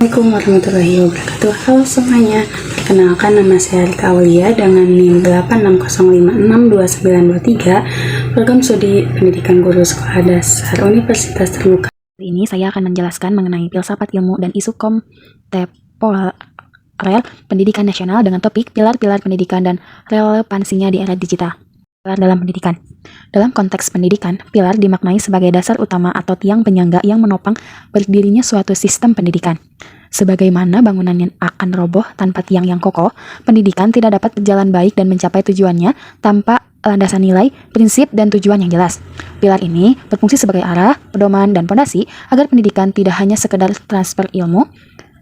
Assalamualaikum warahmatullahi wabarakatuh. Halo semuanya, perkenalkan nama saya Rita Aulia dengan NIM 86056293, program studi pendidikan guru sekolah dasar Universitas Terbuka. Hari ini saya akan menjelaskan mengenai filsafat ilmu dan isu kontemporer pendidikan nasional dengan topik pilar-pilar pendidikan dan relevansinya di era digital. Pilar dalam pendidikan. Dalam konteks pendidikan, pilar dimaknai sebagai dasar utama atau tiang penyangga yang menopang berdirinya suatu sistem pendidikan. Sebagaimana bangunan yang akan roboh tanpa tiang yang kokoh, pendidikan tidak dapat berjalan baik dan mencapai tujuannya tanpa landasan nilai, prinsip, dan tujuan yang jelas. Pilar ini berfungsi sebagai arah, pedoman, dan fondasi agar pendidikan tidak hanya sekedar transfer ilmu,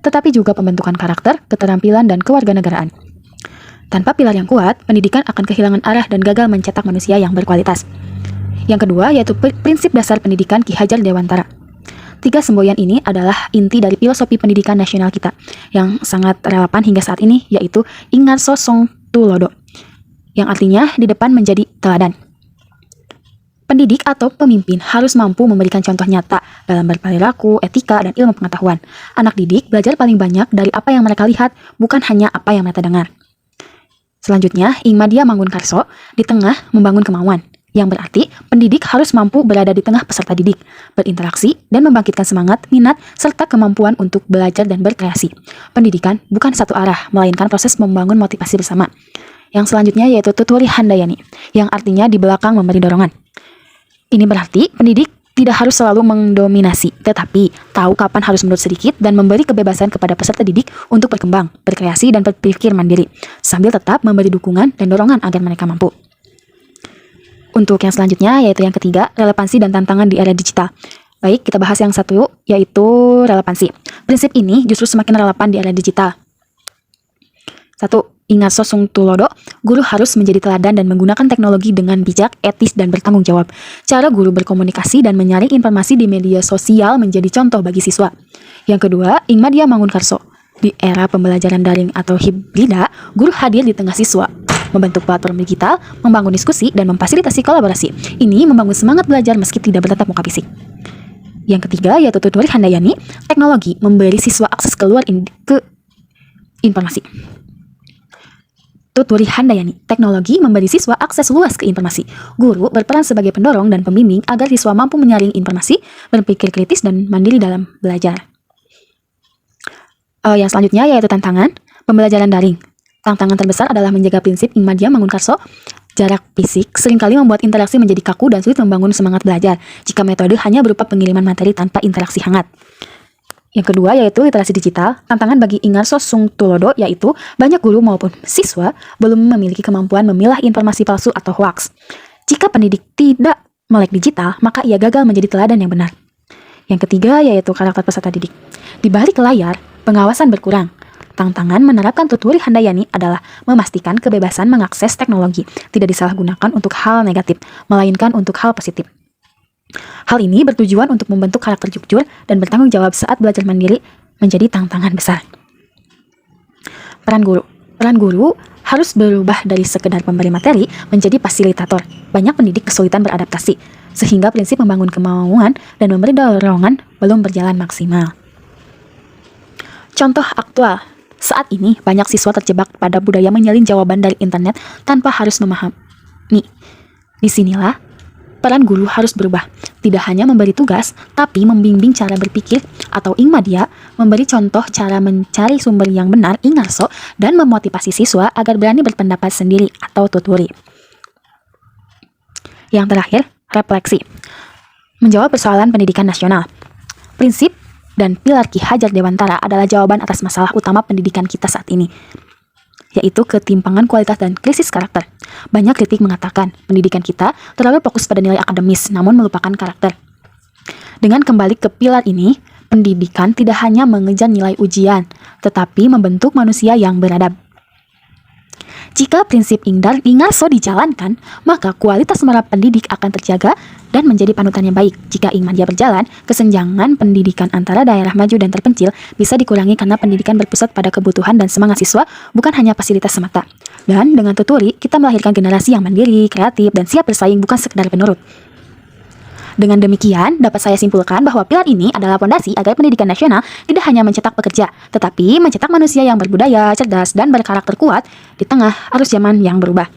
tetapi juga pembentukan karakter, keterampilan, dan kewarganegaraan. Tanpa pilar yang kuat, pendidikan akan kehilangan arah dan gagal mencetak manusia yang berkualitas. Yang kedua yaitu prinsip dasar pendidikan Ki Hajar Dewantara. Tiga semboyan ini adalah inti dari filosofi pendidikan nasional kita yang sangat relevan hingga saat ini, yaitu Ingarso Songtulodo, yang artinya di depan menjadi teladan. Pendidik atau pemimpin harus mampu memberikan contoh nyata dalam berperilaku, etika, dan ilmu pengetahuan. Anak didik belajar paling banyak dari apa yang mereka lihat, bukan hanya apa yang mereka dengar. Selanjutnya, Ingmadia Mangunkarso di tengah membangun kemauan, yang berarti pendidik harus mampu berada di tengah peserta didik, berinteraksi, dan membangkitkan semangat, minat, serta kemampuan untuk belajar dan berkreasi. Pendidikan bukan satu arah, melainkan proses membangun motivasi bersama. Yang selanjutnya yaitu Tuturi Handayani, yang artinya di belakang memberi dorongan. Ini berarti pendidik tidak harus selalu mendominasi, tetapi tahu kapan harus menurut sedikit dan memberi kebebasan kepada peserta didik untuk berkembang, berkreasi, dan berpikir mandiri, sambil tetap memberi dukungan dan dorongan agar mereka mampu. Untuk yang selanjutnya, yaitu yang ketiga, relevansi dan tantangan di era digital. Baik, kita bahas yang satu, yaitu relevansi. Prinsip ini justru semakin relevan di era digital. 1. Ingarso Songtulodo, guru harus menjadi teladan dan menggunakan teknologi dengan bijak, etis, dan bertanggung jawab. Cara guru berkomunikasi dan menyaring informasi di media sosial menjadi contoh bagi siswa. Yang kedua, Ingmadia Mangunkarso. Di era pembelajaran daring atau hibrida, guru hadir di tengah siswa, membentuk platform digital, membangun diskusi, dan memfasilitasi kolaborasi. Ini membangun semangat belajar meski tidak bertatap muka fisik. Yang ketiga, yaitu Tuturi Handayani, teknologi memberi siswa akses keluar ke informasi. Tuturi Handayani, teknologi memberi siswa akses luas ke informasi. Guru berperan sebagai pendorong dan pembimbing agar siswa mampu menyaring informasi, berpikir kritis, dan mandiri dalam belajar. Yang selanjutnya yaitu tantangan pembelajaran daring. Tantangan terbesar adalah menjaga prinsip Ingmadia Mangunkarso. Jarak fisik seringkali membuat interaksi menjadi kaku dan sulit membangun semangat belajar jika metode hanya berupa pengiriman materi tanpa interaksi hangat. Yang kedua yaitu literasi digital. Tantangan bagi Ingarso Songtulodo yaitu banyak guru maupun siswa belum memiliki kemampuan memilah informasi palsu atau hoaks. Jika pendidik tidak melek digital, maka ia gagal menjadi teladan yang benar. Yang ketiga yaitu karakter peserta didik. Di balik layar, pengawasan berkurang. Tantangan menerapkan Tuturi Handayani adalah memastikan kebebasan mengakses teknologi tidak disalahgunakan untuk hal negatif, melainkan untuk hal positif. Hal ini bertujuan untuk membentuk karakter jujur dan bertanggung jawab saat belajar mandiri menjadi tantangan besar. Peran guru. Peran guru harus berubah dari sekedar pemberi materi menjadi fasilitator. Banyak pendidik kesulitan beradaptasi, sehingga prinsip membangun kemauan dan memberi dorongan belum berjalan maksimal. Contoh aktual. Saat ini, banyak siswa terjebak pada budaya menyalin jawaban dari internet tanpa harus memahami. Disinilah peran guru harus berubah. Tidak hanya memberi tugas, tapi membimbing cara berpikir atau Ingmadia, memberi contoh cara mencari sumber yang benar Ingarso, dan memotivasi siswa agar berani berpendapat sendiri atau tuturi. Yang terakhir, refleksi. Menjawab persoalan pendidikan nasional. Prinsip dan pilar Ki Hajar Dewantara adalah jawaban atas masalah utama pendidikan kita saat ini, yaitu ketimpangan kualitas dan krisis karakter. Banyak kritik mengatakan pendidikan kita terlalu fokus pada nilai akademis namun melupakan karakter. Dengan kembali ke pilar ini, pendidikan tidak hanya mengejar nilai ujian, tetapi membentuk manusia yang beradab. Jika prinsip Ingarso dijalankan, maka kualitas moral pendidik akan terjaga dan menjadi panutan yang baik. Jika Ingmadia berjalan, kesenjangan pendidikan antara daerah maju dan terpencil bisa dikurangi karena pendidikan berpusat pada kebutuhan dan semangat siswa, bukan hanya fasilitas semata. Dan dengan Tuturi, kita melahirkan generasi yang mandiri, kreatif, dan siap bersaing bukan sekedar penurut. Dengan demikian, dapat saya simpulkan bahwa pilar ini adalah fondasi agar pendidikan nasional tidak hanya mencetak pekerja, tetapi mencetak manusia yang berbudaya, cerdas, dan berkarakter kuat di tengah arus zaman yang berubah.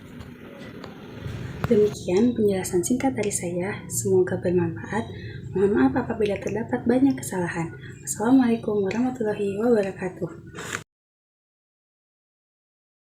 Demikian penjelasan singkat dari saya, semoga bermanfaat. Mohon maaf apabila terdapat banyak kesalahan. Wassalamualaikum warahmatullahi wabarakatuh.